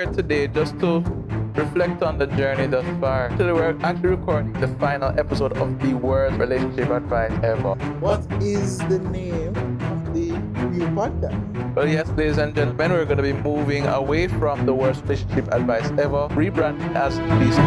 Here today just to reflect on the journey thus far. Today we're actually recording the final episode of the worst relationship advice ever. What is the name of the new podcast? Well, yes, ladies and gentlemen, we're going to be moving away from the worst relationship advice ever, rebranded as Beast.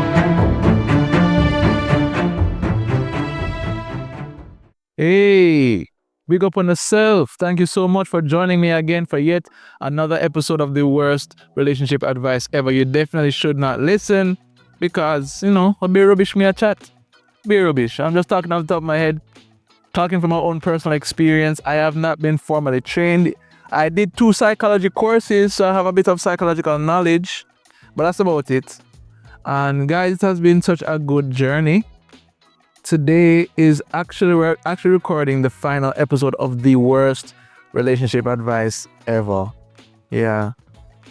Hey, big up on yourself. Thank you so much for joining me again for yet another episode of the worst relationship advice ever. You definitely should not listen because, I'll be rubbish me a chat. Be rubbish. I'm just talking off the top of my head, talking from my own personal experience. I have not been formally trained. I did 2 psychology courses, so I have a bit of psychological knowledge, but that's about it. And guys, it has been such a good journey. Today we're actually recording the final episode of the worst relationship advice ever. Yeah.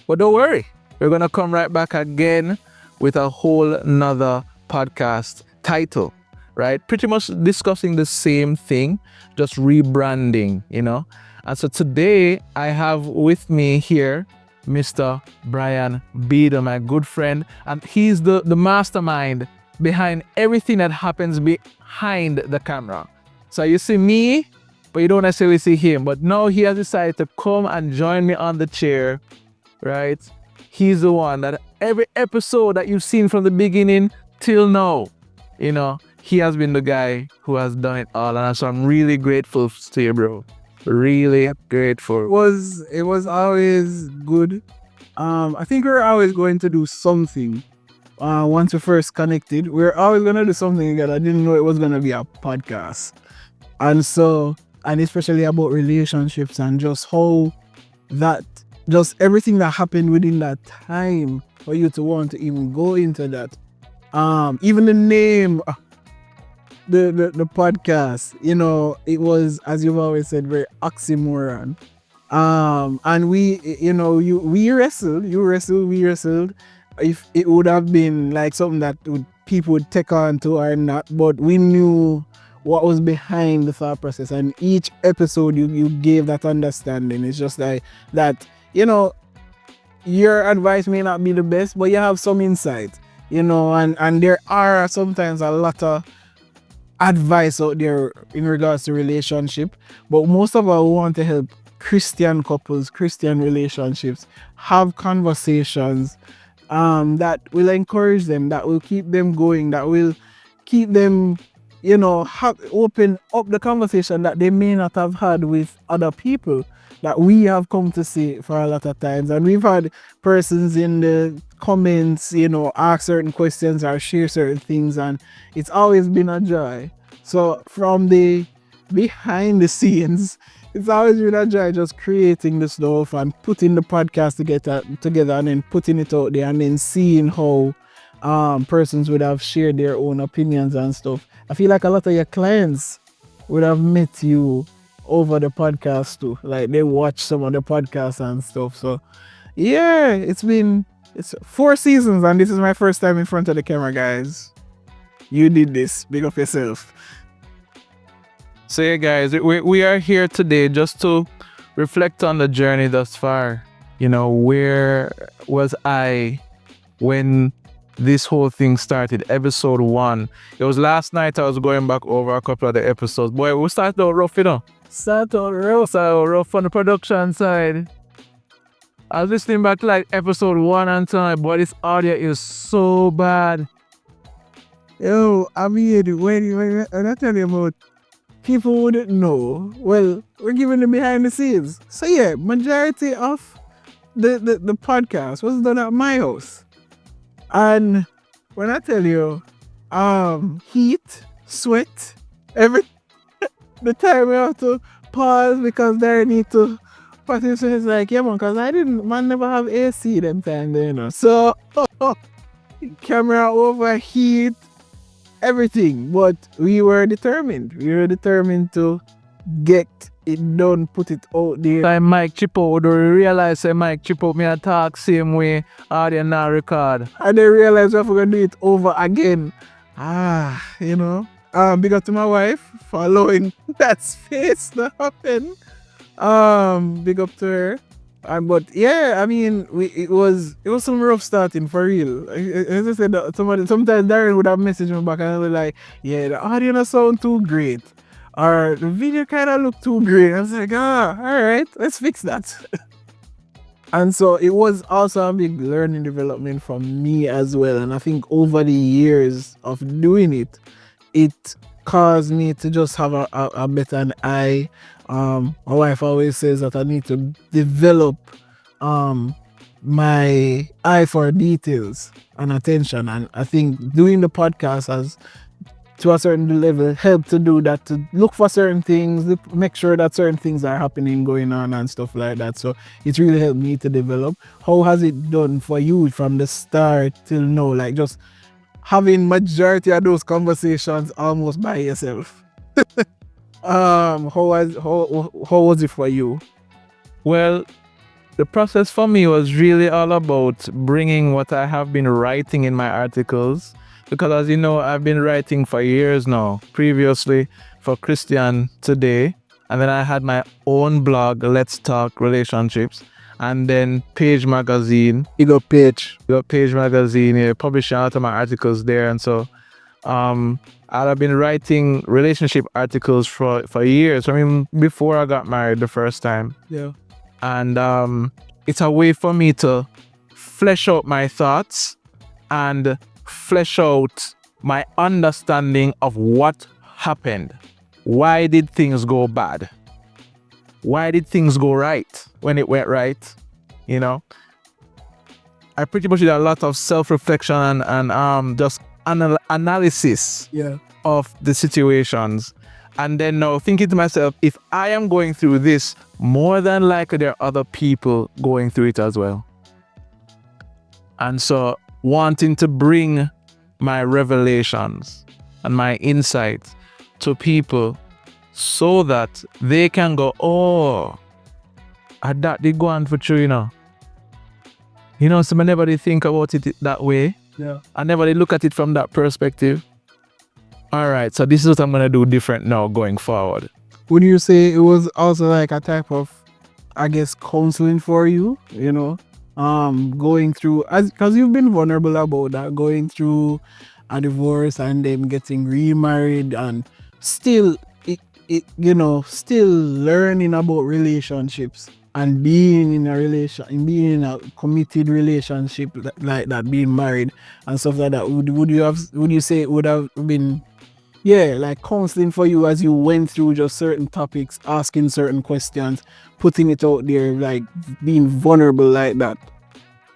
But don't worry, we're gonna come right back again with a whole nother podcast title, right? Pretty much discussing the same thing, just rebranding, And so today I have with me here Mr. Brian Beder, my good friend, and he's the mastermind behind everything that happens behind the camera. So you see me, but you don't necessarily see him. But now he has decided to come and join me on the chair, right? He's the one that every episode that you've seen from the beginning till now, he has been the guy who has done it all. And so I'm really grateful to you, bro. Really grateful. It was always good. I think we're always going to do something. Once we first connected, we're always gonna do something together. I didn't know it was gonna be a podcast, and especially about relationships and just everything that happened within that time for you to want to even go into that. Even the name, the podcast, it was, as you've always said, very oxymoron. And we wrestled, we wrestled. If it would have been like something that people would take on to or not, but we knew what was behind the thought process, and each episode you gave that understanding. It's just like that, your advice may not be the best, but you have some insight, and there are sometimes a lot of advice out there in regards to relationship, but most of all, we want to help Christian couples, Christian relationships have conversations that will encourage them, that will keep them going, that will keep them, open up the conversation that they may not have had with other people that we have come to see for a lot of times. And we've had persons in the comments, ask certain questions or share certain things, and it's always been a joy. So from the behind the scenes, it's always been a joy just creating the stuff and putting the podcast together and then putting it out there and then seeing how persons would have shared their own opinions and stuff. I feel like a lot of your clients would have met you over the podcast too. Like they watch some of the podcasts and stuff. So yeah, it's 4 seasons and this is my first time in front of the camera, guys. You did this. Big up yourself. So yeah, guys, we are here today just to reflect on the journey thus far. Where was I when this whole thing started? Episode 1. It was last night. I was going back over a couple of the episodes. Boy, we started out rough, Started out rough on the production side. I was listening back to like episode 1 and 2. Boy, this audio is so bad. Yo, I mean, when I tell you about people wouldn't know. Well, we're giving them behind the scenes. So yeah, majority of the podcast was done at my house. And when I tell you, heat, sweat, the time we have to pause because Darren need to participate. It's like, yeah man, because man never have AC them time there, So camera overheat, everything, but we were determined to get it done, put it out there. Time Mike chip out, or realize say Mike chip out me a talk same way audio now record. And they realize we're gonna do it over again. Big up to my wife for allowing that space to happen. Big up to her. But yeah, I mean, it was some rough starting for real. As I said, sometimes Darren would have messaged me back and I was like, yeah, the audio don't sound too great, or the video kind of look too great. I was like, all right, let's fix that. And so it was also a big learning development for me as well. And I think over the years of doing it, it caused me to just have a better eye. My wife always says that I need to develop my eye for details and attention. And I think doing the podcast has, to a certain level, helped to do that, to look for certain things, make sure that certain things are happening, going on and stuff like that. So it's really helped me to develop. How has it done for you from the start till now? Like just having majority of those conversations almost by yourself. How was it for you? Well, the process for me was really all about bringing what I have been writing in my articles, because as you know, I've been writing for years now, previously for Christian Today, and then I had my own blog, Let's Talk Relationships, and then Page Magazine. You got Page. Page Magazine, yeah, publishing out of my articles there. And so I've been writing relationship articles for years. I mean, before I got married the first time. Yeah. And it's a way for me to flesh out my thoughts and flesh out my understanding of what happened. Why did things go bad? Why did things go right when it went right? You know, I pretty much did a lot of self-reflection and just analysis of the situations. And then now thinking to myself, if I am going through this, more than likely there are other people going through it as well. And so wanting to bring my revelations and my insights to people so that they can go, oh, that did go on for true, you know. You know, so I never did think about it that way. Yeah. I never did look at it from that perspective. All right, so this is what I'm going to do different now going forward. Would you say it was also like a type of, I guess, counseling for you, you know, going through, because you've been vulnerable about that, going through a divorce and then getting remarried and still, still learning about relationships and being in a committed relationship like that, being married and stuff like that. Would you say it would have been, like counseling for you as you went through just certain topics, asking certain questions, putting it out there, like being vulnerable like that?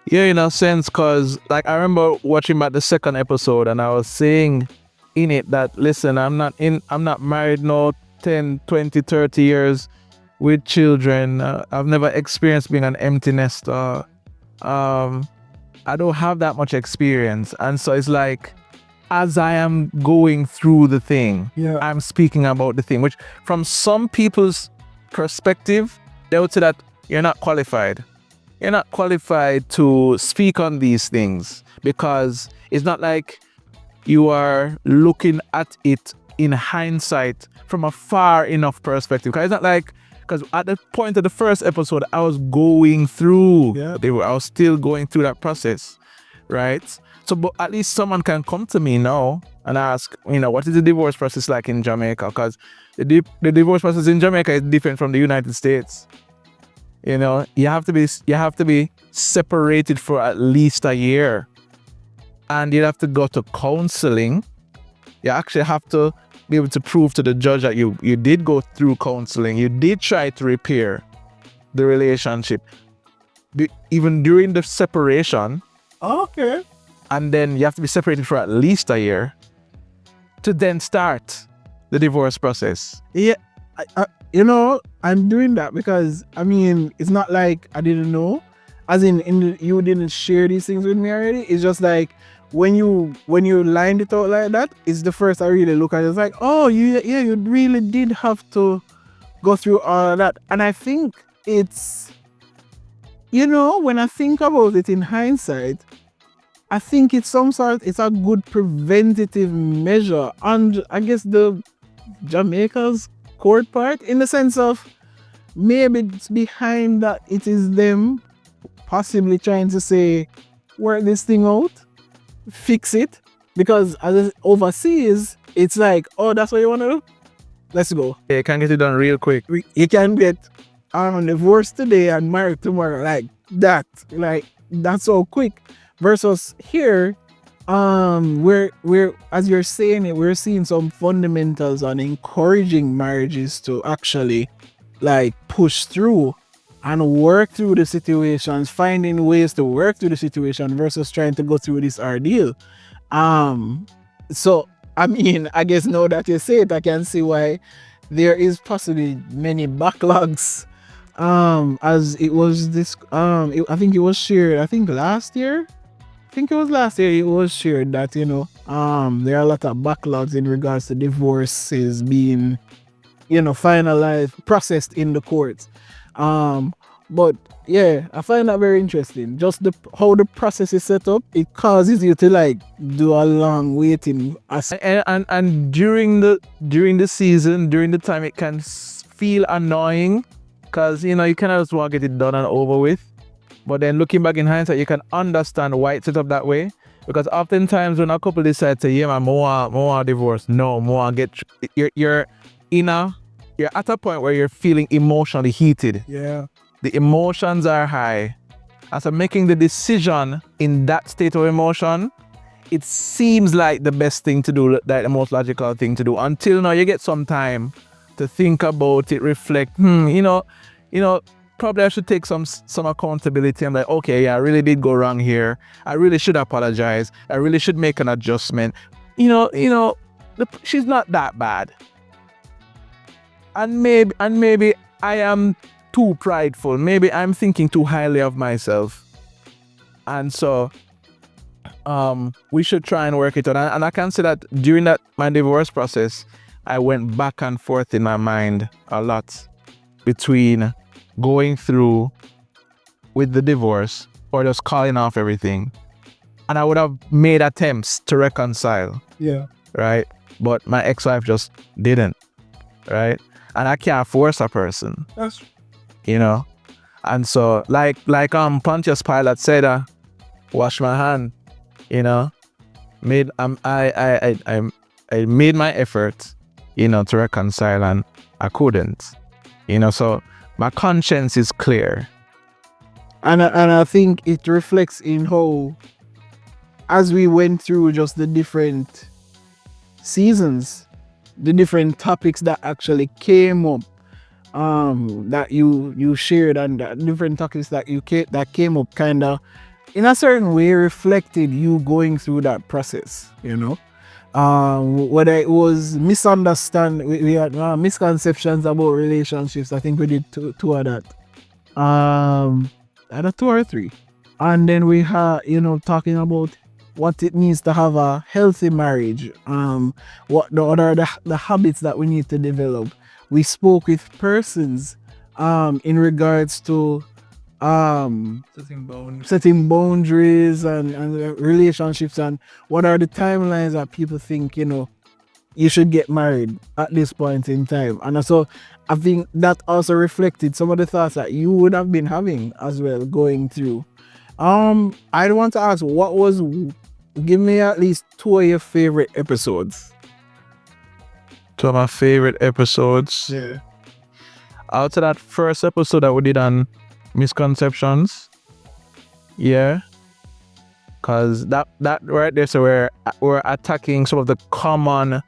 Yeah, in a sense, because like I remember watching back the second episode and I was saying in it that, listen, I'm not married no 10, 20, 30 years with children. I've never experienced being an empty nester. I don't have that much experience. And so it's like, as I am going through the thing, I'm speaking about the thing, which from some people's perspective, they would say that you're not qualified. You're not qualified to speak on these things because it's not like you are looking at it in hindsight from a far enough perspective. Because it's not like, because at the point of the first episode, I was going through, I was still going through that process, right? So, but at least someone can come to me now and ask, what is the divorce process like in Jamaica? Because the divorce process in Jamaica is different from the United States. You have to be separated for at least a year, and you have to go to counseling. You actually have to be able to prove to the judge that you did go through counseling. You did try to repair the relationship, even during the separation. Okay. And then you have to be separated for at least a year to then start the divorce process. Yeah, I'm doing that because, it's not like I didn't know. As in you didn't share these things with me already. It's just like when you lined it out like that, it's the first I really look at it. It's like, oh, you really did have to go through all of that. And I think it's, when I think about it in hindsight, I think it's a good preventative measure. And I guess the Jamaica's court part, in the sense of, maybe it's behind that it is them possibly trying to say, work this thing out, fix it. Because as overseas, it's like, oh, that's what you want to do? Let's go. Yeah, can get it done real quick. You can get divorced today and married tomorrow, like that. Like that's so quick. Versus here, we're as you're saying it, we're seeing some fundamentals on encouraging marriages to actually like push through and work through the situations, finding ways to work through the situation versus trying to go through this ordeal. So I mean, I guess now that you say it, I can see why there is possibly many backlogs. As it was this, I think it was shared. I think last year. I think it was last year. It was shared that there are a lot of backlogs in regards to divorces being, finalized, processed in the courts. But yeah, I find that very interesting. Just how the process is set up, it causes you to like do a long waiting. And during the season, during the time, it can feel annoying because you kind of just want to get it done and over with. But then looking back in hindsight, you can understand why it's set up that way. Because oftentimes when a couple decide to, yeah, man, more divorce, no, more get, you're at a point where you're feeling emotionally heated. Yeah. The emotions are high. And so making the decision in that state of emotion, it seems like the best thing to do, like the most logical thing to do. Until now, you get some time to think about it, reflect, probably I should take some accountability. I'm like, okay, yeah, I really did go wrong here. I really should apologize. I really should make an adjustment. She's not that bad. And maybe I am too prideful. Maybe I'm thinking too highly of myself. And so we should try and work it out. And I can say that during my divorce process, I went back and forth in my mind a lot between going through with the divorce or just calling off everything. And I would have made attempts to reconcile. Yeah. Right? But my ex-wife just didn't. Right? And I can't force a person. That's And so like Pontius Pilate said, wash my hand, I made my effort, to reconcile, and I couldn't. So my conscience is clear. And I think it reflects in how, as we went through just the different seasons, the different topics that actually came up, that you shared, and the different topics that that came up, kind of in a certain way reflected you going through that process. Whether it was we had misconceptions about relationships. I think we did two of that. Either 2 or 3. And then we had, talking about what it means to have a healthy marriage. What the habits that we need to develop. We spoke with persons in regards to setting boundaries and relationships, and what are the timelines that people think you should get married at this point in time. And so I think that also reflected some of the thoughts that you would have been having as well going through. I want to ask, give me at least 2 of your favorite episodes. 2 of my favorite episodes. Yeah. Out of that first episode that we did on misconceptions, yeah, because that right there, so we're attacking some of the common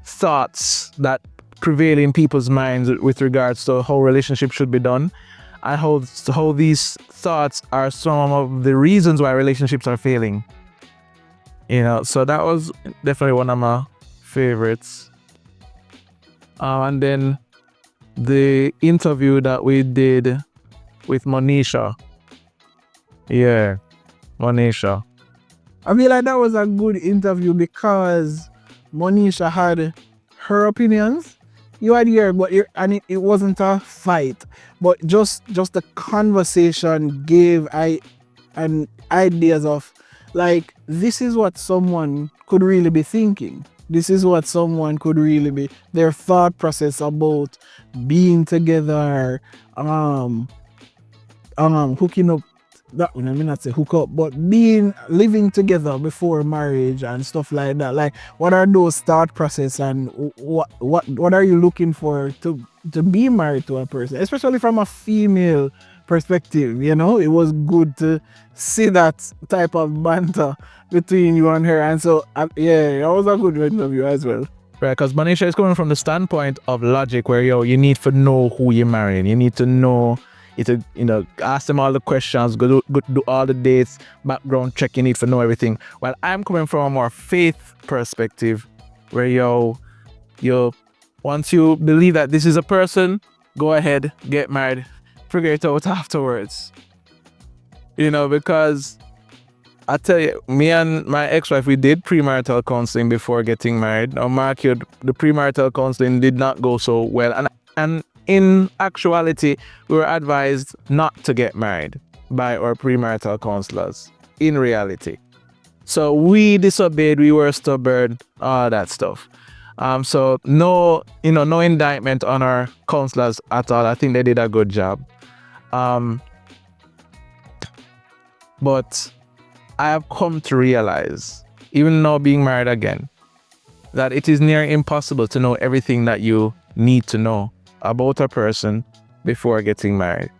thoughts that prevail in people's minds with regards to how relationships should be done, and how these thoughts are some of the reasons why relationships are failing. So that was definitely one of my favorites. And then the interview that we did with Monisha. Yeah, Monisha. I feel like that was a good interview because Monisha had her opinions. You had your, and it wasn't a fight, but just the conversation gave ideas of like, this is what someone could really be thinking. This is what someone could really be. Their thought process about being together, hooking up. That I mean, not say hook up, but living together before marriage and stuff like that. Like, what are those thought process, and what are you looking for to be married to a person, especially from a female perspective? You know, it was good to see that type of banter between you and her, and so yeah, that was a good interview as well. Right, because Manisha is coming from the standpoint of logic where you need to know who you're marrying. You need to know, ask them all the questions, go do all the dates, background check, you need to know everything. While I'm coming from a more faith perspective where you once you believe that this is a person, go ahead, get married, figure it out afterwards. Because I tell you, me and my ex-wife, we did premarital counseling before getting married. Now, mark you, the premarital counseling did not go so well. And in actuality, we were advised not to get married by our premarital counselors, in reality. So we disobeyed, we were stubborn, all that stuff. So no indictment on our counselors at all. I think they did a good job. But I have come to realize, even now being married again, that it is near impossible to know everything that you need to know about a person before getting married.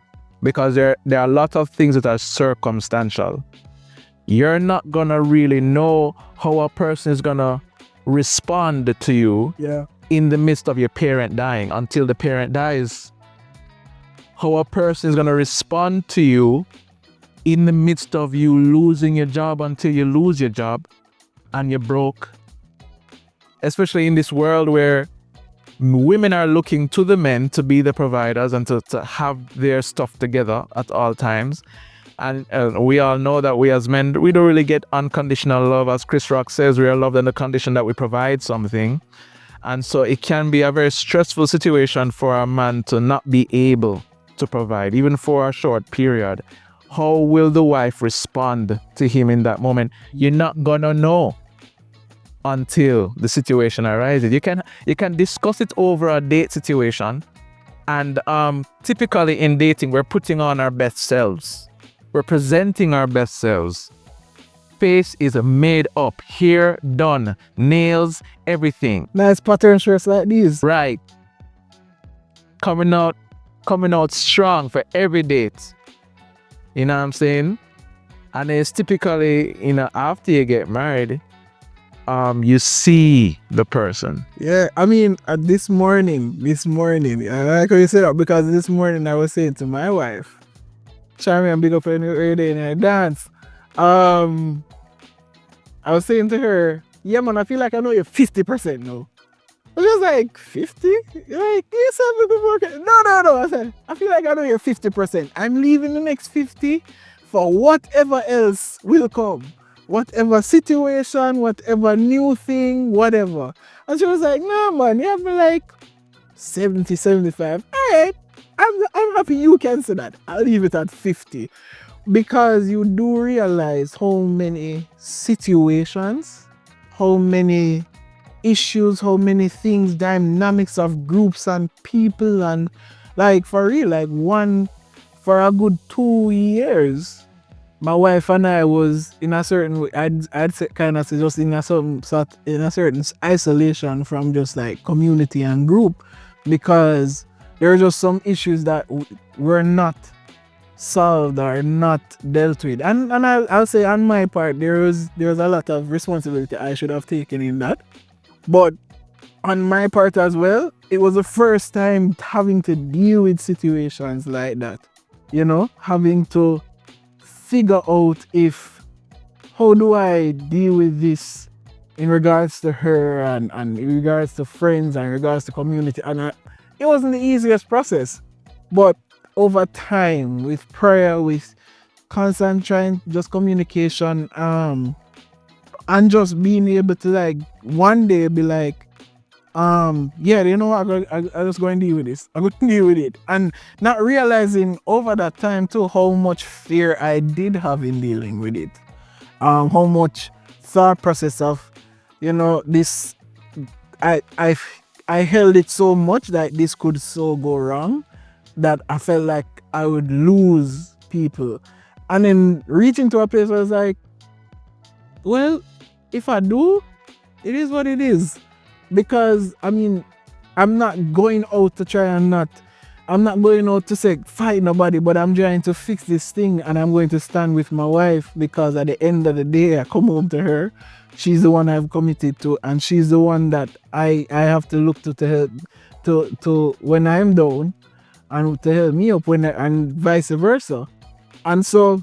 Because there are a lot of things that are circumstantial. You're not gonna really know how a person is gonna respond to you in the midst of your parent dying until the parent dies. How a person is gonna respond to you in the midst of you losing your job until you lose your job and you're broke. Especially in this world where women are looking to the men to be the providers and to have their stuff together at all times. And we all know that we as men, we don't really get unconditional love. As Chris Rock says, we are loved on the condition that we provide something. And so it can be a very stressful situation for a man to not be able to provide, even for a short period. How will the wife respond to him in that moment? You're not gonna know until the situation arises. You can discuss it over a date situation, and typically in dating, we're putting on our best selves. We're presenting our best selves. Face is made up, hair done, nails, everything. Nice pattern shirts like these. Right. Coming out strong for every date. You know what I'm saying? And it's typically, after you get married, you see the person. Yeah, I mean, this morning, I like how you said that, because this morning I was saying to my wife, Charmy, I'm big up every day in a dance. I was saying to her, yeah man, I feel like I know you 50% now. I was just like, 50? Like, you said me before. No. I said, I feel like I know you're 50%. I'm leaving the next 50 for whatever else will come. Whatever situation, whatever new thing, whatever. And she was like, no man, you have me like 70, 75. Alright, I'm happy you can say that. I'll leave it at 50. Because you do realize how many situations, how many issues, how many things, dynamics of groups and people, and like for real, like for a good 2 years, my wife and I was in a certain way, I'd say kind of just in a certain isolation from just like community and group, because there are just some issues that were not solved or not dealt with, and I'll say on my part there was a lot of responsibility I should have taken in that. But on my part as well, it was the first time having to deal with situations like that. Having to figure out how do I deal with this in regards to her and in regards to friends and in regards to community. And it wasn't the easiest process. But over time, with prayer, with constant just communication, and just being able to like one day be like, I'm just going to deal with this. I'm going to deal with it. And not realizing over that time too how much fear I did have in dealing with it. How much thought process of, this I held it so much that this could so go wrong that I felt like I would lose people. And then reaching to a place where I was like, well, if I do, it is what it is. Because I mean, I'm not going out to try and I'm not going out to say fight nobody, but I'm trying to fix this thing, and I'm going to stand with my wife, because at the end of the day I come home to her. She's the one I've committed to, and she's the one that I have to look to help to when I'm down, and to help me up and vice versa. And so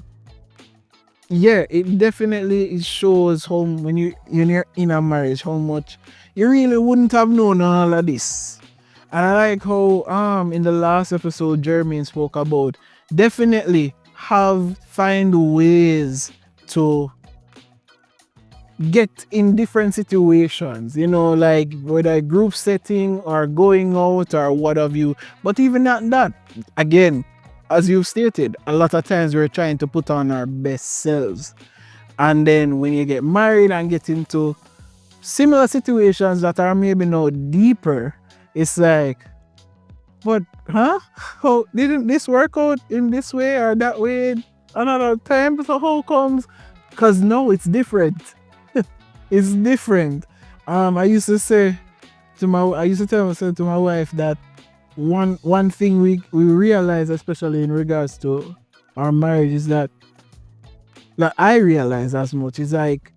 yeah, it definitely shows how when you're in a marriage, how much you really wouldn't have known all of this. And I like how in the last episode Jermaine spoke about definitely find ways to get in different situations, like whether group setting or going out or what have you. But even at that, again, as you've stated, a lot of times we're trying to put on our best selves. And then when you get married and get into similar situations that are maybe now deeper, it's like, but how didn't this work out in this way or that way another time? So how comes? Because no, it's different. It's different. I used to tell myself, to my wife, that one thing we realize, especially in regards to our marriage, is that I realize as much, is like,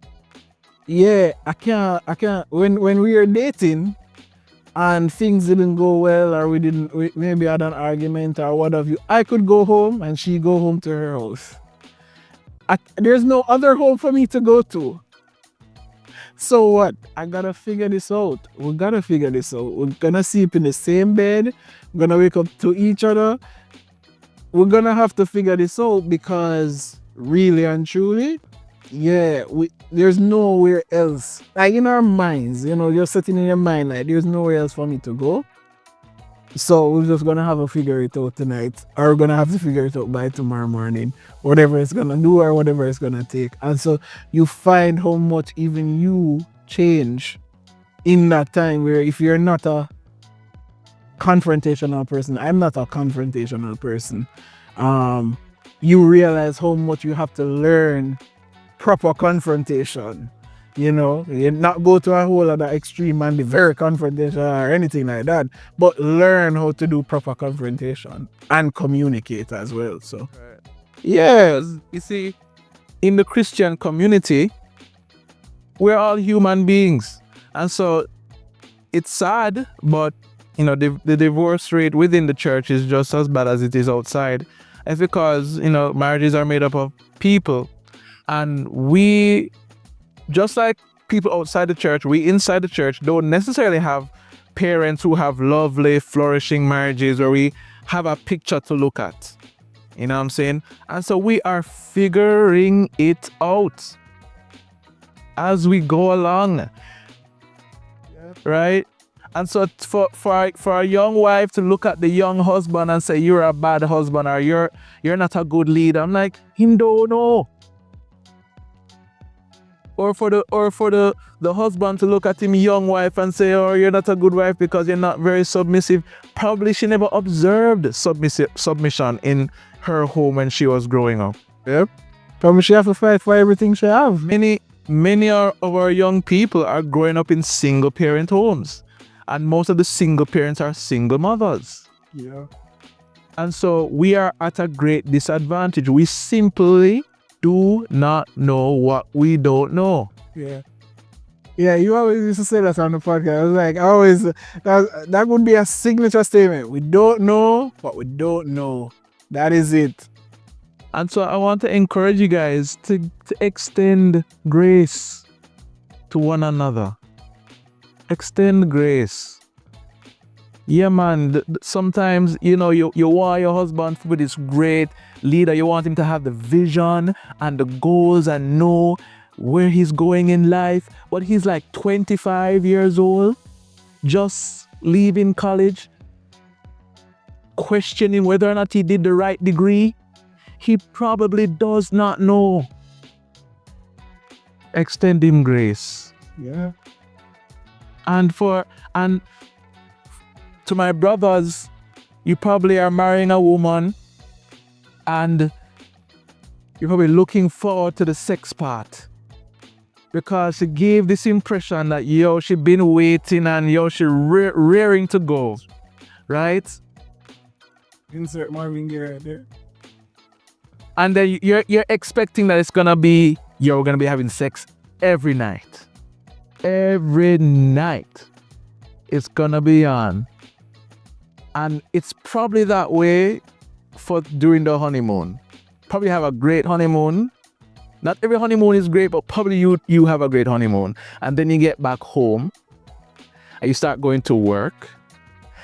yeah, I can't when we were dating and things didn't go well, or we maybe had an argument or what have you, I could go home and she go home to her house. There's no other home for me to go to. So what? I gotta figure this out. We gotta figure this out. We're gonna sleep in the same bed. We're gonna wake up to each other. We're gonna have to figure this out, because really and truly, yeah, there's nowhere else. Like in our minds, you're sitting in your mind like there's nowhere else for me to go. So we're just gonna have to figure it out tonight, or we're gonna have to figure it out by tomorrow morning, whatever it's gonna do or whatever it's gonna take. And so you find how much even you change in that time, where if you're not a confrontational person, I'm not a confrontational person, you realize how much you have to learn proper confrontation. You not go to a whole other extreme and be very confrontational or anything like that, but learn how to do proper confrontation and communicate as well. So, yeah, you see, in the Christian community, we're all human beings. And so it's sad, but the divorce rate within the church is just as bad as it is outside. It's because, marriages are made up of people, and we, just like people outside the church, we inside the church don't necessarily have parents who have lovely, flourishing marriages where we have a picture to look at. You know what I'm saying? And so we are figuring it out as we go along. Right? And so for a young wife to look at the young husband and say, you're a bad husband, or you're not a good leader, I'm like, him don't know. Or for the husband to look at him young wife and say, oh, you're not a good wife because you're not very submissive. Probably she never observed submission in her home when she was growing up. Yep. Probably she have to fight for everything she have. Many of our young people are growing up in single parent homes, and most of the single parents are single mothers. Yeah. And so we are at a great disadvantage. We simply do not know what we don't know. Yeah. Yeah, you always used to say that on the podcast. I was like, that would be a signature statement. We don't know what we don't know. That is it. And so I want to encourage you guys to extend grace to one another. Extend grace. Yeah, man. Sometimes, you want your husband to be this great leader. You want him to have the vision and the goals and know where he's going in life. But he's like 25 years old, just leaving college, questioning whether or not he did the right degree. He probably does not know. Extend him grace. Yeah. And to my brothers, you probably are marrying a woman and you're probably looking forward to the sex part because she gave this impression that, yo, she been waiting and, yo, she rearing to go, right? Insert Marvin Gaye right there. And then you're expecting that it's gonna be, you're gonna be having sex every night. Every night it's gonna be on. And it's probably that way for during the honeymoon. Probably have a great honeymoon. Not every honeymoon is great, but probably you have a great honeymoon. And then you get back home and you start going to work.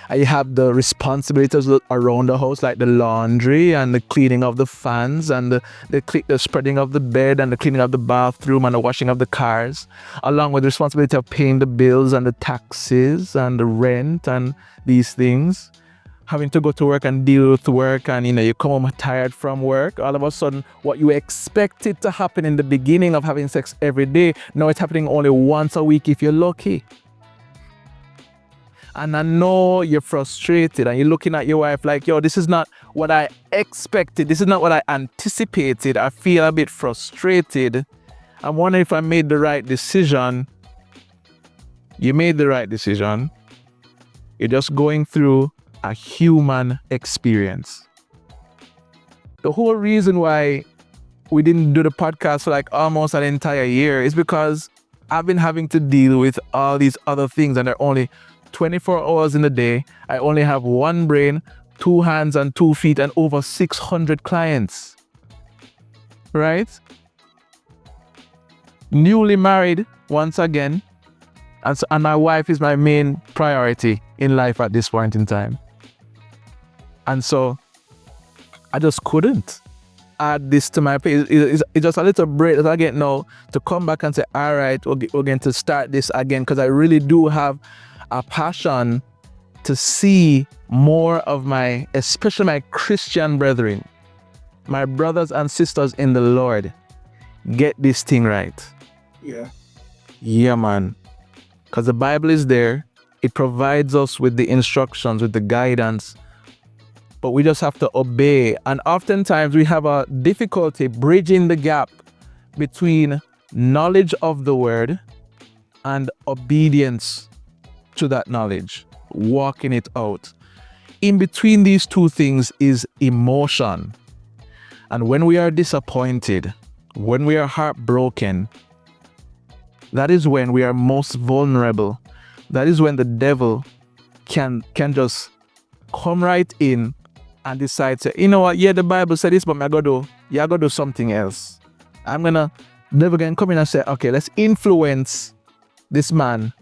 And you have the responsibilities around the house, like the laundry and the cleaning of the fans and the spreading of the bed and the cleaning of the bathroom and the washing of the cars, along with the responsibility of paying the bills and the taxes and the rent and these things. Having to go to work and deal with work, and you come home tired from work. All of a sudden, what you expected to happen in the beginning of having sex every day, now it's happening only once a week if you're lucky. And I know you're frustrated and you're looking at your wife like, yo, this is not what I expected. This is not what I anticipated. I feel a bit frustrated. I'm wondering if I made the right decision. You made the right decision. You're just going through a human experience. The whole reason why we didn't do the podcast for like almost an entire year is because I've been having to deal with all these other things, and they're only 24 hours in a day. I only have one brain, 2 hands and 2 feet, and over 600 clients. Right? Newly married once again. And my wife is my main priority in life at this point in time. And so I just couldn't add this to my page. It's just a little break that I get now to come back and say, all right, we're going to start this again, because I really do have a passion to see more of especially my Christian brethren, my brothers and sisters in the Lord, get this thing right. Yeah, man. Because the Bible is there. It provides us with the instructions, with the guidance, but we just have to obey. And oftentimes we have a difficulty bridging the gap between knowledge of the word and obedience to that knowledge, walking it out. In between these two things is emotion. And when we are disappointed, when we are heartbroken, that is when we are most vulnerable. That is when the devil can just come right in and decide to, you know what, yeah, the Bible said this, but I gotta do something else. Devil can come in and say, okay, let's influence this man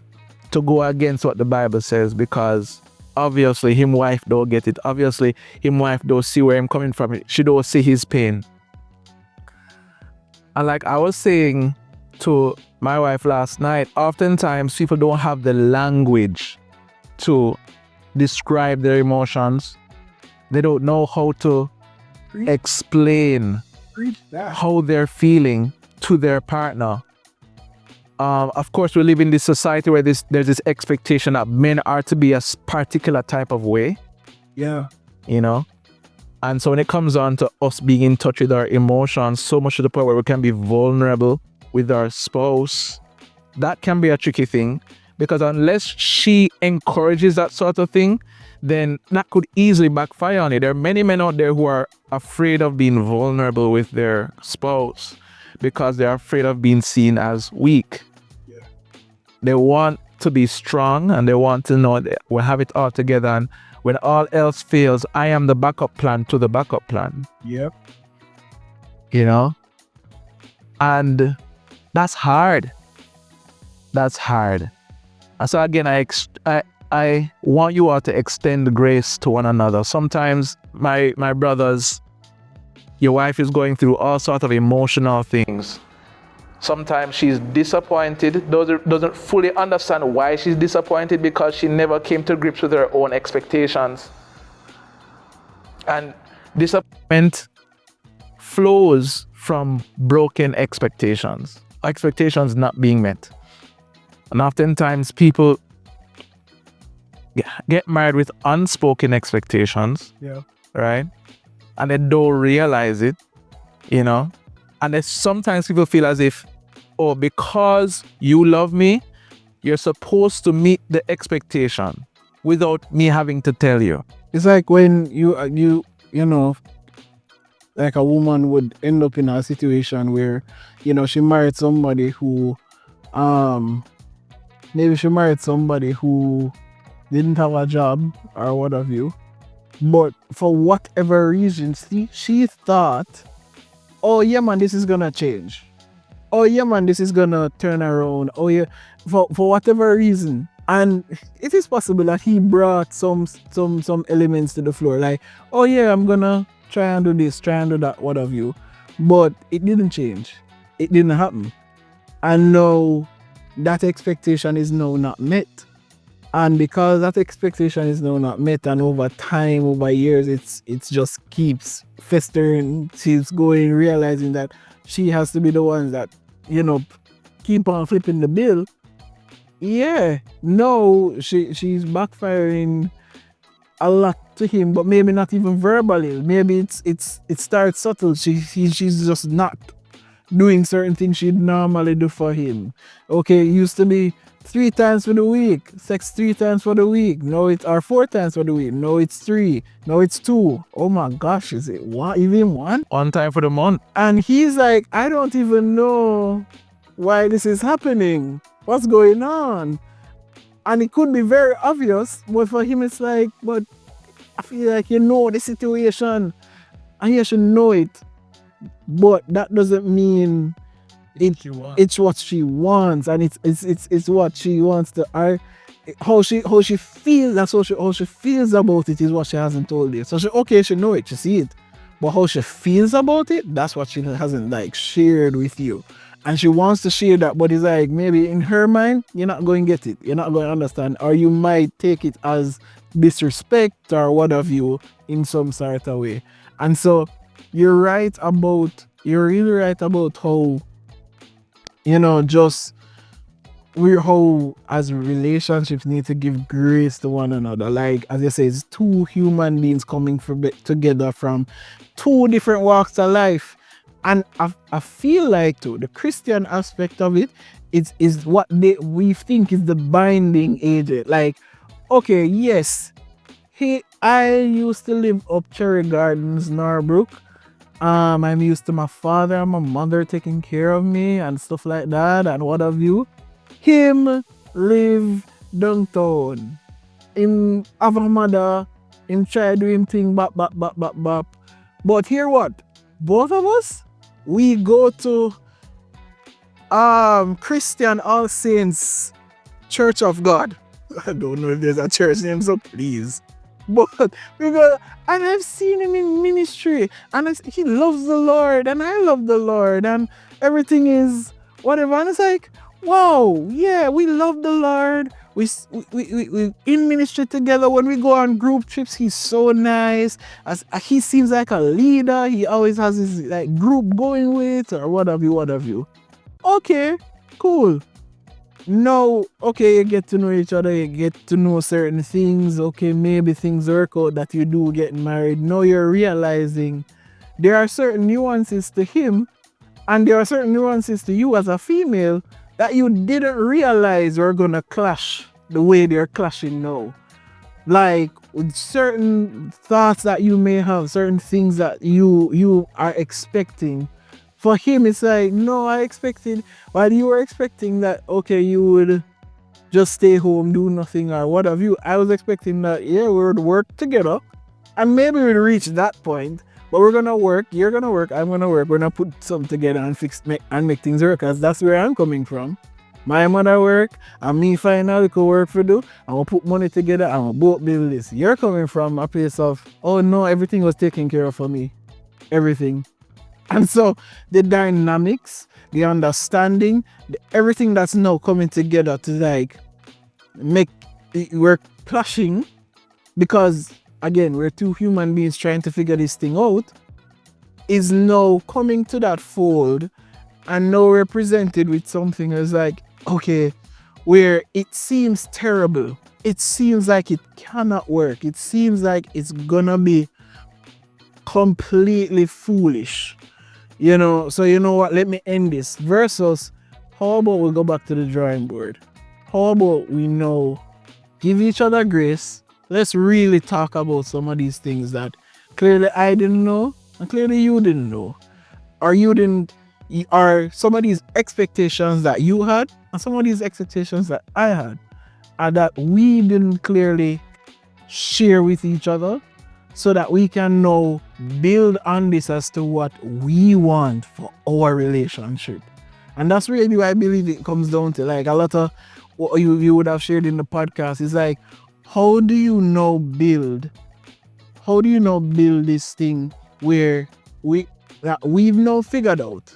to go against what the Bible says, because obviously him wife don't get it. Obviously him wife don't see where I'm coming from. She don't see his pain. And like I was saying to my wife last night, oftentimes people don't have the language to describe their emotions. They don't know how to explain how they're feeling to their partner. Of course, we live in this society where there's this expectation that men are to be a particular type of way. Yeah. And so when it comes on to us being in touch with our emotions, so much to the point where we can be vulnerable with our spouse, that can be a tricky thing, because unless she encourages that sort of thing, then that could easily backfire on it. There are many men out there who are afraid of being vulnerable with their spouse because they're afraid of being seen as weak. Yeah. They want to be strong and they want to know that we'll have it all together. And when all else fails, I am the backup plan to the backup plan. Yep. And that's hard. That's hard. And so again, I want you all to extend grace to one another. Sometimes my brothers, your wife is going through all sorts of emotional things. Sometimes she's disappointed, doesn't fully understand why she's disappointed, because she never came to grips with her own expectations. And disappointment flows from broken expectations not being met. And oftentimes people get married with unspoken expectations, Yeah. right? And they don't realize it, you know? And then sometimes people feel as if, oh, because you love me, you're supposed to meet the expectation without me having to tell you. It's like when you know, like a woman would end up in a situation where, you know, she married somebody who, maybe she married somebody who didn't have a job or what have you, but for whatever reason, she thought, oh yeah man, this is gonna change. Oh yeah man, this is gonna turn around. Oh yeah, for whatever reason. And it is possible that he brought some elements to the floor, like, oh yeah, I'm gonna try and do this, try and do that, what have you. But it didn't change. It didn't happen. And now that expectation is now not met. And because that expectation is now not met, and over time, over years, it's just keeps festering. She's going, realizing that she has to be the one that, you know, keep on flipping the bill. Yeah, no, she's backfiring a lot to him, but maybe not even verbally. Maybe it starts subtle. She's just not doing certain things she'd normally do for him. Okay, it used to be 3 times for the week, sex 3 times for the week. No, it's or 4 times for the week. No, it's 3. No, it's 2. Oh my gosh, is it what? Even 1? On time for the month. And he's like, I don't even know why this is happening. What's going on? And it could be very obvious, but for him it's like, but I feel like you know the situation and you should know it. But that doesn't mean it's what she wants, and it's what she wants to. How she feels. That's how she feels about it is what she hasn't told you. So she know it, she see it, but how she feels about it, that's what she hasn't like shared with you. And she wants to share that, but it's like maybe in her mind you're not going to get it, you're not going to understand, or you might take it as disrespect or what have you in some sort of way. And so you're really right about how, you know, just how as relationships need to give grace to one another. Like as you say, it's 2 human beings coming together from 2 different walks of life. And I feel like too, the Christian aspect of it is what we think is the binding agent. Like, okay, yes, I used to live up Cherry Gardens, Norbrook. I'm used to my father and my mother taking care of me and stuff like that and what have you. Him live downtown. Him have a mother. Him try do him thing bop. But hear what? Both of us, we go to Christian All Saints Church of God. I don't know if there's a church name, so please. But we go, and I've seen him in ministry, and he loves the Lord, and I love the Lord, and everything is whatever. And it's like, wow, yeah, we love the Lord. We in ministry together. When we go on group trips, he's so nice. As he seems like a leader. He always has his like group going with or what have you. Okay, cool. No, okay, you get to know each other, you get to know certain things. Okay, maybe things work out that you do getting married. Now you're realizing there are certain nuances to him, and there are certain nuances to you as a female that you didn't realize were gonna clash the way they're clashing now. Like with certain thoughts that you may have, certain things that you are expecting. For him, it's like, no, I expected, while you were expecting that, okay, you would just stay home, do nothing, or what have you. I was expecting that, yeah, we would work together, and maybe we'd reach that point, but we're gonna work, you're gonna work, I'm gonna work, we're gonna put something together and make things work, because that's where I'm coming from. My mother work, and me find a little work to do, and we'll put money together, and we'll both build this. You're coming from a place of, oh no, everything was taken care of for me. Everything. And so the dynamics, the understanding, everything that's now coming together to like make it work clashing, because again, we're 2 human beings trying to figure this thing out, is now coming to that fold, and now we're presented with something as like, okay, where it seems terrible. It seems like it cannot work. It seems like it's gonna be completely foolish. So you know what? Let me end this. Versus, how about we go back to the drawing board? How about we give each other grace? Let's really talk about some of these things that clearly I didn't know and clearly you didn't know. Or you didn't, or some of these expectations that you had and some of these expectations that I had, and that we didn't clearly share with each other, so that we can now build on this as to what we want for our relationship. And that's really what I believe it comes down to. Like a lot of what you would have shared in the podcast is like, how do you now build this thing where we've now figured out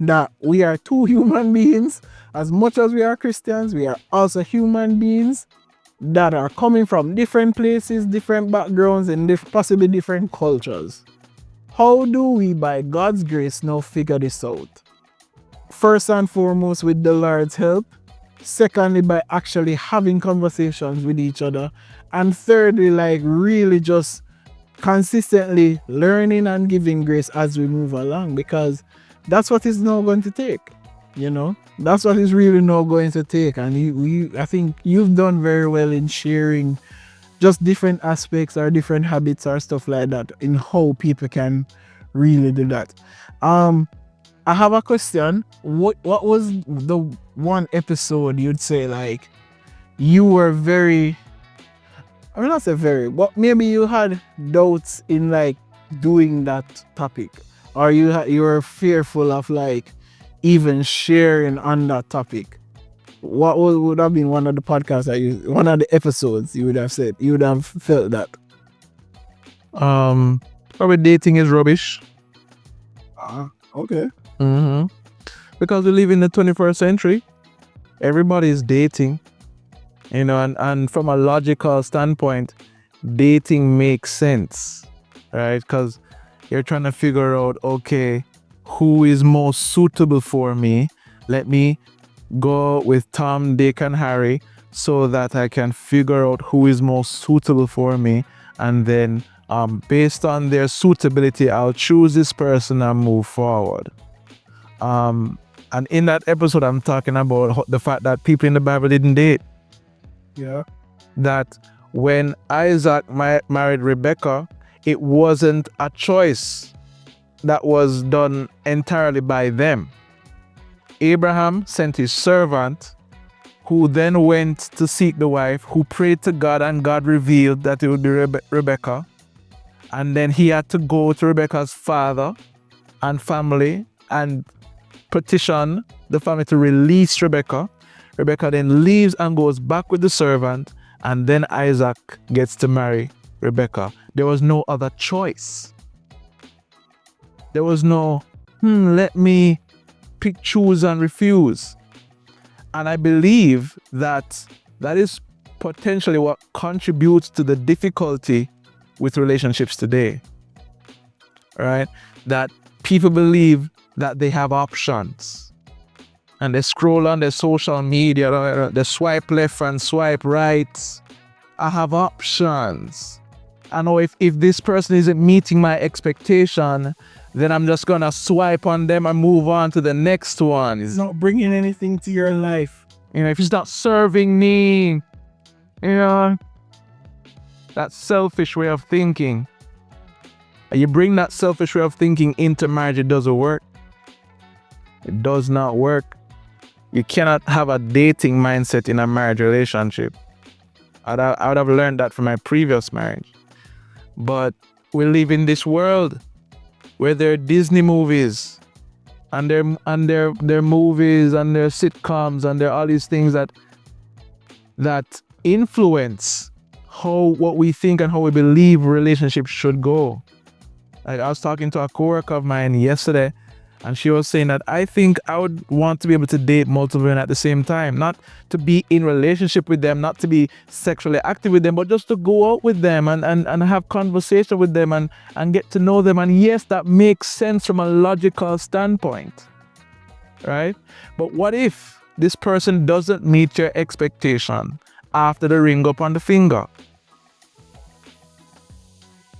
that we are two human beings. As much as we are Christians, we are also human beings that are coming from different places, different backgrounds, and possibly different cultures. How do we, by God's grace, now figure this out? First and foremost, with the Lord's help. Secondly, by actually having conversations with each other. And thirdly, like really just consistently learning and giving grace as we move along, because that's what it's now going to take. That's what it's really now going to take. And I think you've done very well in sharing just different aspects or different habits or stuff like that in how people can really do that. I have a question. What was the one episode you'd say like you were very, I mean not say very, but maybe you had doubts in like doing that topic, or you were fearful of like even sharing on that topic? What would have been one of the podcasts one of the episodes you would have said, you would have felt that? Probably dating is rubbish. Okay. Because we live in the 21st century. Everybody is dating, and from a logical standpoint, dating makes sense, right? Because you're trying to figure out, okay, who is most suitable for me? Let me go with Tom, Dick, and Harry so that I can figure out who is most suitable for me. And then based on their suitability, I'll choose this person and move forward. And in that episode, I'm talking about the fact that people in the Bible didn't date. Yeah. That when Isaac married Rebekah, it wasn't a choice that was done entirely by them. Abraham sent his servant, who then went to seek the wife, who prayed to God, and God revealed that it would be Rebekah. And then he had to go to Rebekah's father and family and petition the family to release Rebekah. Rebekah then leaves and goes back with the servant, and then Isaac gets to marry Rebekah. There was no other choice. There was no, let me pick, choose, and refuse. And I believe that is potentially what contributes to the difficulty with relationships today. Right? That people believe that they have options. And they scroll on their social media, they swipe left and swipe right. I have options. I know if this person isn't meeting my expectation, then I'm just gonna swipe on them and move on to the next one. It's not bringing anything to your life. If it's not serving me, that selfish way of thinking. And you bring that selfish way of thinking into marriage, it doesn't work. It does not work. You cannot have a dating mindset in a marriage relationship. I would have learned that from my previous marriage. But we live in this world where there are Disney movies and their movies and their sitcoms and there are all these things that influence what we think and how we believe relationships should go. Like I was talking to a coworker of mine yesterday, and she was saying that I think I would want to be able to date multiple women at the same time, not to be in relationship with them, not to be sexually active with them, but just to go out with them and have conversation with them and get to know them. And yes, that makes sense from a logical standpoint, right? But what if this person doesn't meet your expectation after the ring up on the finger,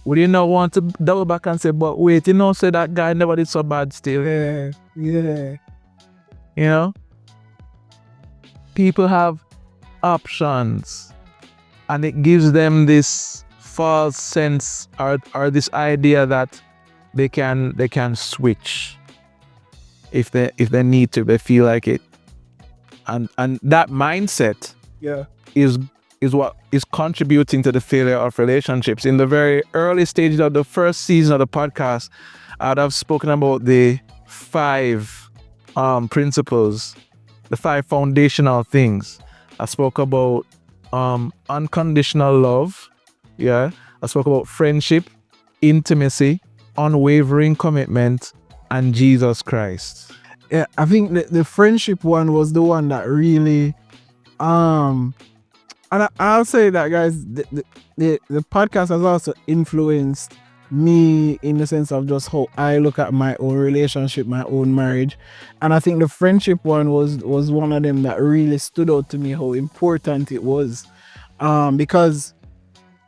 would you not want to double back and say, but wait, say that guy never did so bad still? Yeah. People have options, and it gives them this false sense or this idea that they can switch if they need to, they feel like it, and that mindset is what is contributing to the failure of relationships. In the very early stages of the first season of the podcast, I'd have spoken about the 5 principles, the 5 foundational things. I spoke about unconditional love. I spoke about friendship, intimacy, unwavering commitment, and Jesus Christ. Yeah, I think the friendship one was the one that really and I'll say that, guys, the podcast has also influenced me in the sense of just how I look at my own relationship, my own marriage. And I think the friendship one was one of them that really stood out to me, how important it was. Because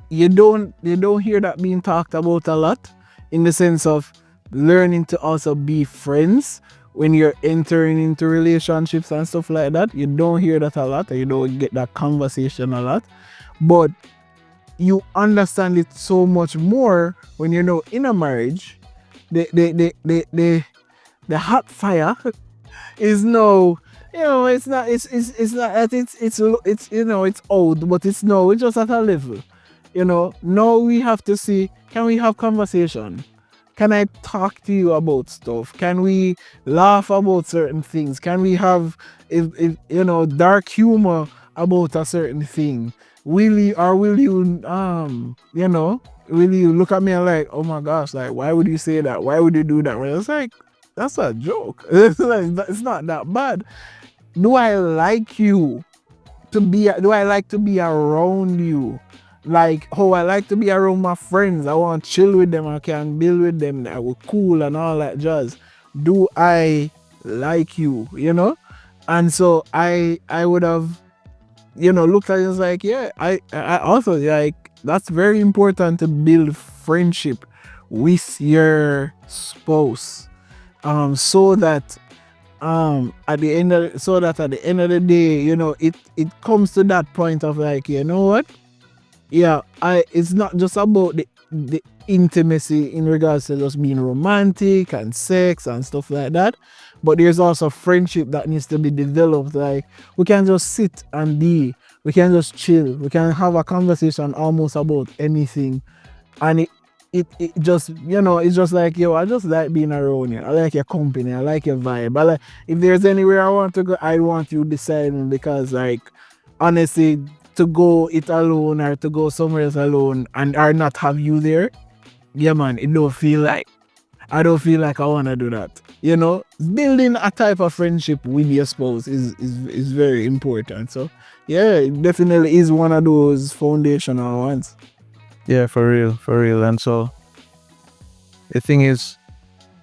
you don't hear that being talked about a lot, in the sense of learning to also be friends when you're entering into relationships and stuff like that. You don't hear that a lot, and you don't get that conversation a lot. But you understand it so much more when you're now in a marriage. The hot fire is no, it's not it's old, but it's just at a level. Now we have to see, can we have conversation? Can I talk to you about stuff? Can we laugh about certain things? Can we have dark humor about a certain thing? Will you look at me and like, oh my gosh, like, why would you say that? Why would you do that? Well, it's like, that's a joke. It's not that bad. Do I like you do I like to be around you? Like how I like to be around my friends. I want to chill with them. I can build with them. I will cool and all that jazz. Do I like you? And so I would have, looked at it as like, yeah, I also like, that's very important to build friendship with your spouse. So that at the end of the day, it comes to that point of like, you know what? Yeah, it's not just about the intimacy in regards to just being romantic and sex and stuff like that, but there's also friendship that needs to be developed. Like, we can just sit and we can just chill, we can have a conversation almost about anything, and it just, it's just like, yo, I just like being around you. I like your company. I like your vibe. I like, if there's anywhere I want to go, I want you beside me, because, like, honestly, to go it alone or to go somewhere else alone and or not have you there, yeah, man, I don't feel like I want to do that. Building a type of friendship with your spouse is very important. So yeah, it definitely is one of those foundational ones. Yeah, for real. And so the thing is,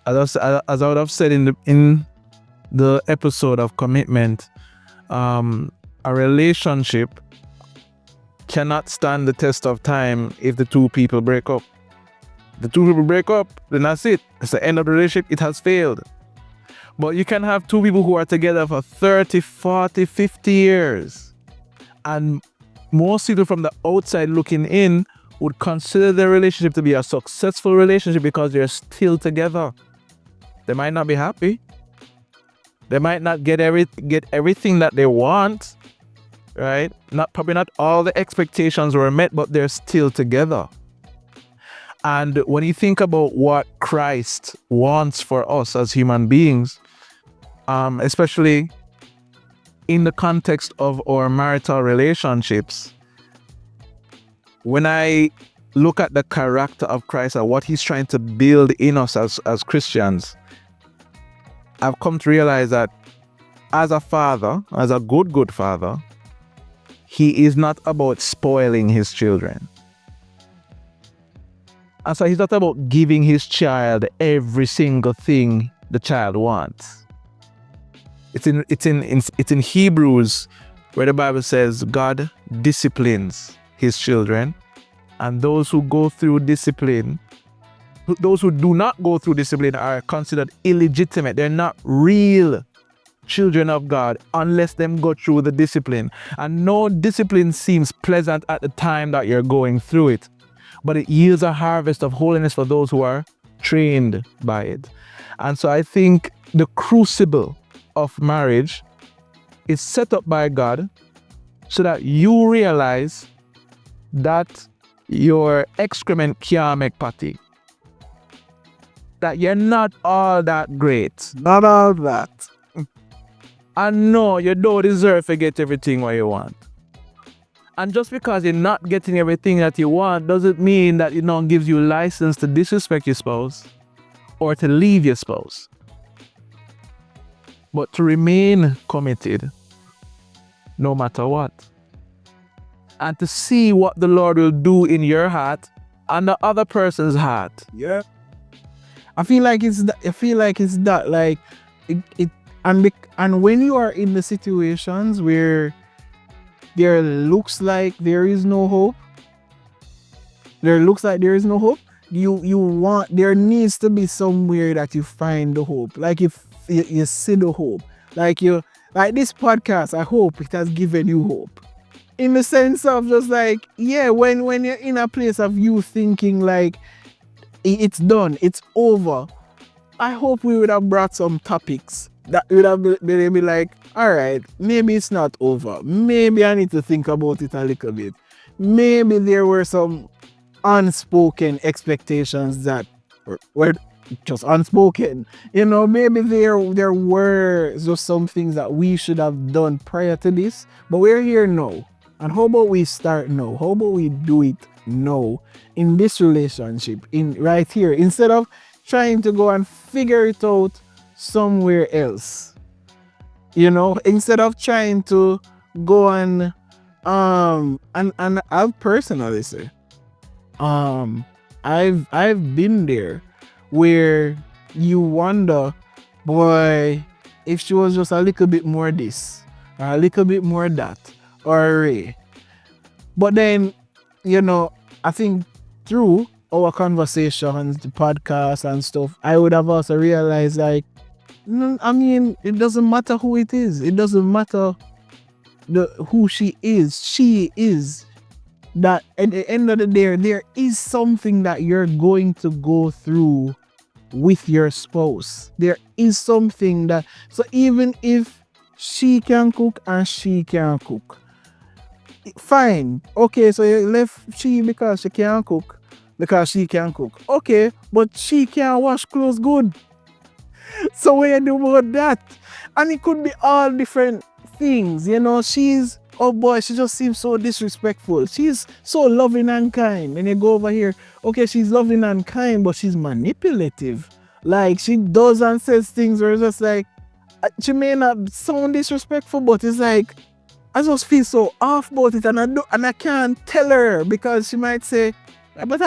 as I would have said in the episode of commitment, a relationship cannot stand the test of time if the two people break up. The two people break up, then that's it. It's the end of the relationship. It has failed. But you can have two people who are together for 30, 40, 50 years. And most people from the outside looking in would consider their relationship to be a successful relationship because they're still together. They might not be happy. They might not get everything that they want, right? Probably not all the expectations were met, but they're still together. And when you think about what Christ wants for us as human beings, especially in the context of our marital relationships, when I look at the character of Christ and what he's trying to build in us as Christians, I've come to realize that as a father, as a good father, he is not about spoiling his children. And so he's not about giving his child every single thing the child wants. It's in Hebrews, where the Bible says God disciplines his children, and those who go through discipline, those who do not go through discipline are considered illegitimate. They're not real children of God unless them go through the discipline. And no discipline seems pleasant at the time that you're going through it, but it yields a harvest of holiness for those who are trained by it. And so I think the crucible of marriage is set up by God so that you realize that your excrement can't make patty. That you're not all that great. Not all that. And no, you don't deserve to get everything what you want. And just because you're not getting everything that you want doesn't mean that it don't gives you license to disrespect your spouse or to leave your spouse. But to remain committed no matter what. And to see what the Lord will do in your heart and the other person's heart. Yeah. I feel like it's that like it and when you are in the situations where there looks like there is no hope, there needs to be somewhere that you find the hope. Like if you see the hope. Like this podcast, I hope it has given you hope. In the sense of just like, yeah, when you're in a place of you thinking like it's done, it's over, I hope we would have brought some topics that would have been like, all right, maybe it's not over. Maybe I need to think about it a little bit. Maybe there were some unspoken expectations that were just unspoken. You know, maybe there were just some things that we should have done prior to this, but we're here now. And how about we start now? How about we do it now in this relationship, in right here, instead of trying to go and figure it out somewhere else? You know, instead of trying to go and I've personally say, I've been there where you wonder, boy, if she was just a little bit more this or a little bit more that or but then, you know, I think through our conversations, the podcast and stuff, I would have also realized like, I mean, it doesn't matter who it is. It doesn't matter who she is. She is. That at the end of the day, there is something that you're going to go through with your spouse. There is something that, so even if she can cook and she can cook, fine. Okay, so you left she because she can't cook, because she can cook. Okay, but she can't wash clothes good. So what you do about that? And it could be all different things, you know. Oh boy, she just seems so disrespectful. She's so loving and kind. And you go over here, okay, she's loving and kind, but she's manipulative. Like, she does and says things where it's just like, she may not sound disrespectful, but it's like, I just feel so off about it, and I can't tell her because she might say, but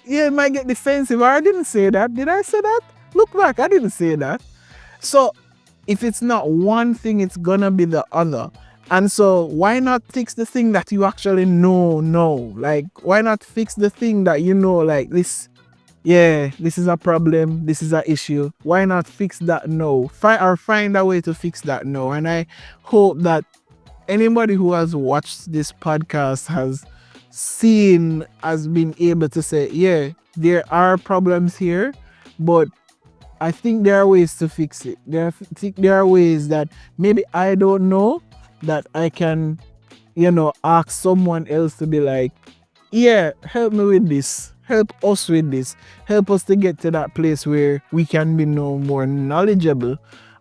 yeah, it might get defensive. Or I didn't say that. Did I say that? Look back, I didn't say that. So if it's not one thing, it's gonna be the other. And so why not fix the thing that you actually know? Like, why not fix the thing that you know, like this, yeah, this is a problem, this is an issue. Why not fix that now? Find a way to fix that now. And I hope that anybody who has watched this podcast has been able to say, yeah, there are problems here, but I think there are ways to fix it. There are ways that maybe I don't know, that I can, you know, ask someone else to be like, yeah, help me with this, help us with this, help us to get to that place where we can be no more knowledgeable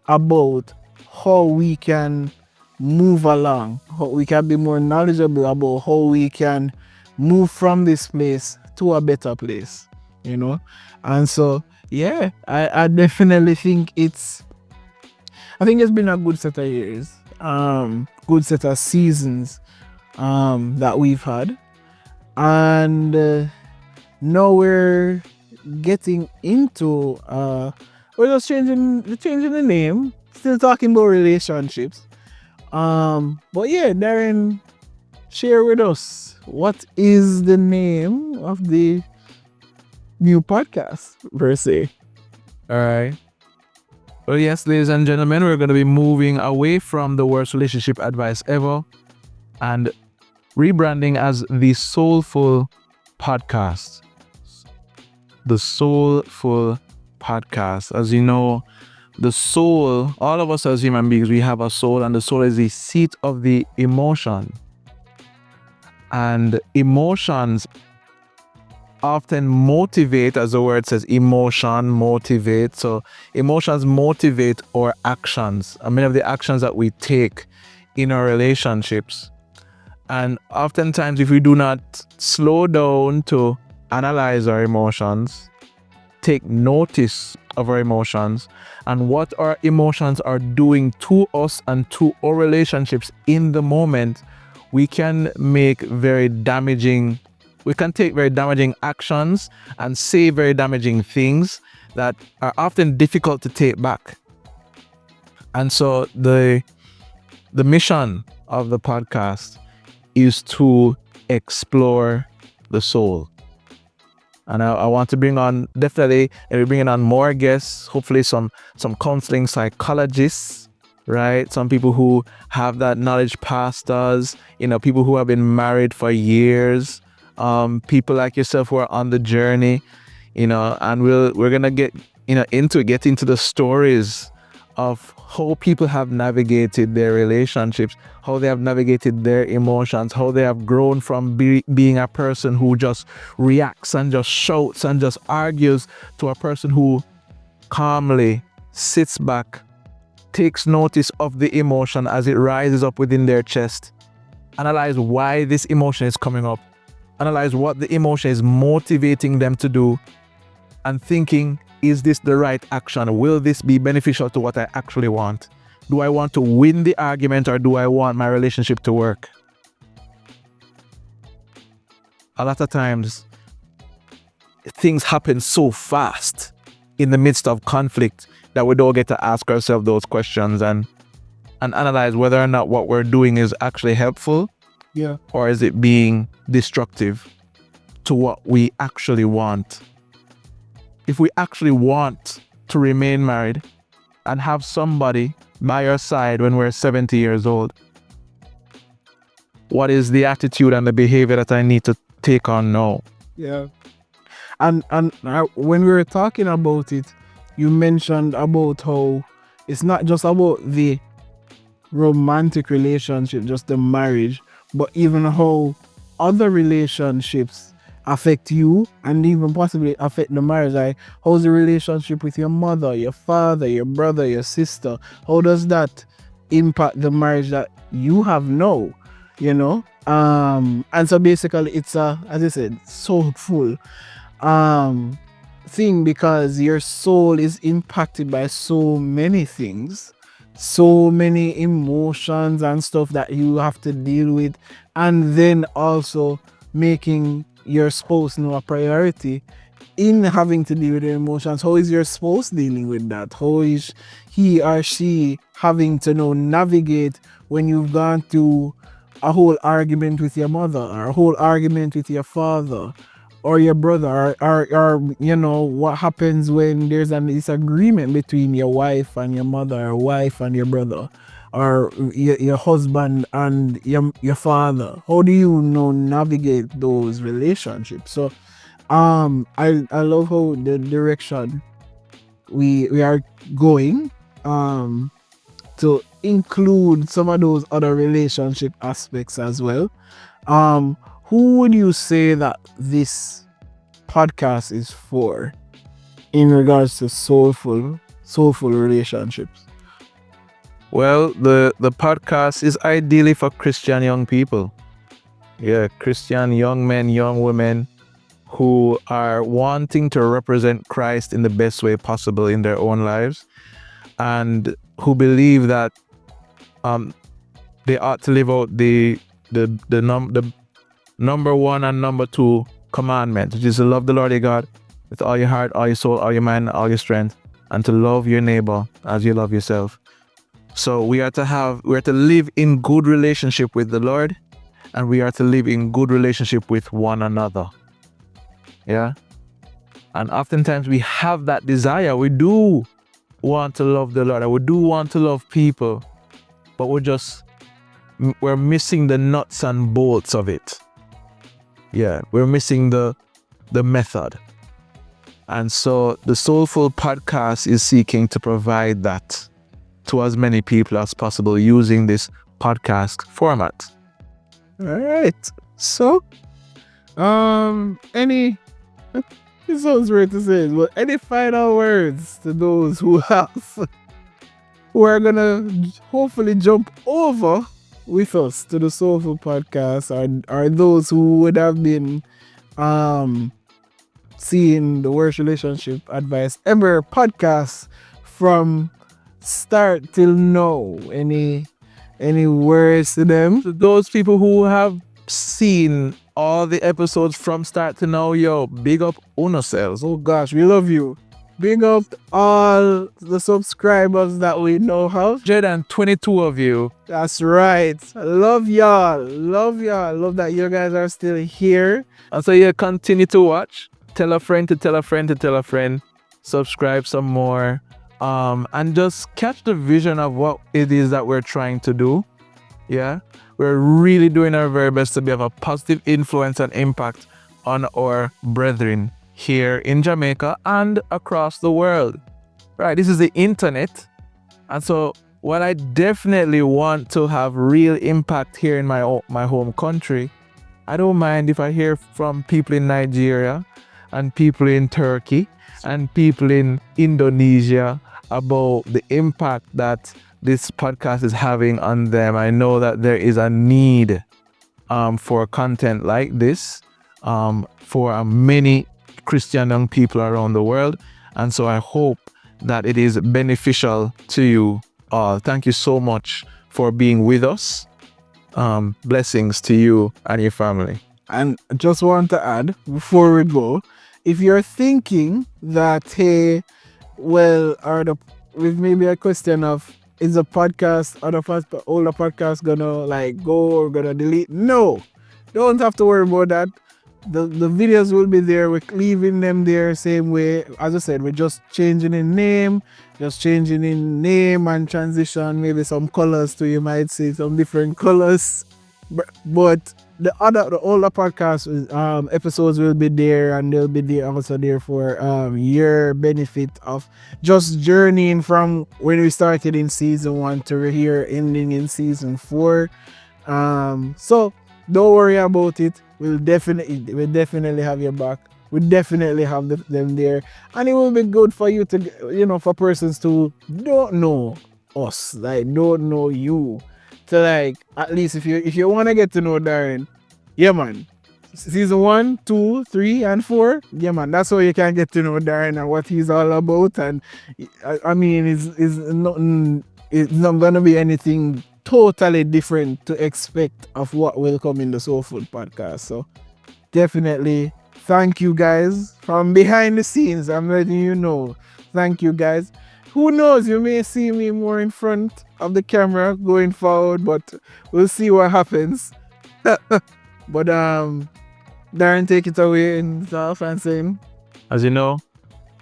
about how we can move along, how we can be more knowledgeable about how we can move from this place to a better place, you know. And so yeah, I definitely think it's been a good set of years, good set of seasons that we've had, and now we're getting into we're just changing the name still talking about relationships. But yeah, Darren, share with us, what is the name of the new podcast, per se? All right. Well, yes, ladies and gentlemen, we're going to be moving away from the worst relationship advice ever and rebranding as the Soulful Podcast. The Soulful Podcast. As you know, the soul, all of us as human beings, we have a soul, and the soul is the seat of the emotion. And emotions often motivate, as the word says, emotion, motivate. So emotions motivate our actions, and many of the actions that we take in our relationships. And oftentimes, if we do not slow down to analyze our emotions, take notice of our emotions and what our emotions are doing to us and to our relationships in the moment, we can take very damaging actions and say very damaging things that are often difficult to take back. And so the mission of the podcast is to explore the soul. And I want to bring on, definitely, and we're bringing on more guests, hopefully some counseling psychologists, right? Some people who have that knowledge past us, people who have been married for years, people like yourself who are on the journey, and we're going to get into the stories of how people have navigated their relationships, how they have navigated their emotions, how they have grown from being a person who just reacts and just shouts and just argues to a person who calmly sits back, takes notice of the emotion as it rises up within their chest, analyze why this emotion is coming up, analyze what the emotion is motivating them to do, and thinking, is this the right action? Will this be beneficial to what I actually want? Do I want to win the argument, or do I want my relationship to work? A lot of times, things happen so fast in the midst of conflict that we don't get to ask ourselves those questions and analyze whether or not what we're doing is actually helpful, or is it being destructive to what we actually want. If we actually want to remain married and have somebody by our side when we're 70 years old, what is the attitude and the behavior that I need to take on now? Yeah. And when we were talking about it, you mentioned about how it's not just about the romantic relationship, just the marriage, but even how other relationships affect you and even possibly affect the marriage. Like, how's the relationship with your mother, your father, your brother, your sister? How does that impact the marriage that you have now? And so basically it's as I said, soulful thing, because your soul is impacted by so many things, so many emotions and stuff that you have to deal with, and then also making your spouse know a priority in having to deal with your emotions. How is your spouse dealing with that? How is he or she having to navigate when you've gone through a whole argument with your mother, or a whole argument with your father or your brother, or what happens when there's a disagreement between your wife and your mother, or wife and your brother, or your husband and your father? How do you navigate those relationships? So I love how the direction we are going to include some of those other relationship aspects as well. Who would you say that this podcast is for in regards to soulful relationships? Well, the podcast is ideally for Christian young people. Yeah, Christian young men, young women who are wanting to represent Christ in the best way possible in their own lives, and who believe that they ought to live out the number one and number two commandment, which is to love the Lord your God with all your heart, all your soul, all your mind, all your strength, and to love your neighbor as you love yourself. So we are to live in good relationship with the Lord, and we are to live in good relationship with one another. Yeah. And oftentimes we have that desire. We do want to love the Lord, and we do want to love people, but we're missing the nuts and bolts of it. Yeah, we're missing the method. And so the Soulful Podcast is seeking to provide that to as many people as possible using this podcast format. All right. So, it sounds weird to say, but any final words to those who are gonna hopefully jump over with us to the Soulful Podcast, or those who would have been seeing the Worst Relationship Advice Ever podcast from start till now? Any words to them? To those people who have seen all the episodes from start to now, yo, big up on yourselves. Oh gosh, we love you. Big up all the subscribers that we know have. 122 of you. That's right. Love y'all. Love that you guys are still here. And so you continue to watch. Tell a friend to tell a friend to tell a friend. Subscribe some more. And just catch the vision of what it is that we're trying to do. Yeah. We're really doing our very best to have a positive influence and impact on our brethren here in Jamaica and across the world. Right, this is the internet. And so while I definitely want to have real impact here in my home country, I don't mind if I hear from people in Nigeria and people in Turkey and people in Indonesia about the impact that this podcast is having on them. I know that there is a need for content like this for many Christian young people around the world. And so I hope that it is beneficial to you all. Thank you so much for being with us. Blessings to you and your family. And just want to add before we go, if you're thinking that, hey, well, with maybe a question of, is the podcast or the older podcast gonna like go or gonna delete? No, don't have to worry about that. The videos will be there. We're leaving them there same way. As I said, we're just changing in name and transition, maybe some colors too. You might see some different colors. But the older podcast episodes will be there, and they'll be there also there for your benefit of just journeying from when we started in season 1 to here ending in season 4. So don't worry about it. We'll definitely have your back. We definitely have them there, and it will be good for you to, for persons who don't know us, like don't know you. So like, at least if you want to get to know Darren, yeah man, season 1, 2, 3 and 4, yeah man, that's how you can get to know Darren and what he's all about. And I mean, it's not gonna be anything totally different to expect of what will come in the Soul Food podcast. So definitely thank you guys from behind the scenes. I'm letting you know, thank you guys. Who knows, you may see me more in front of the camera going forward, but we'll see what happens. But Darren, take it away and stuff and saying, as you know,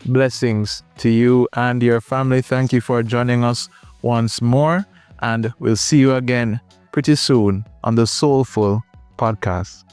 blessings to you and your family. Thank you for joining us once more, and we'll see you again pretty soon on the Soulful Podcast.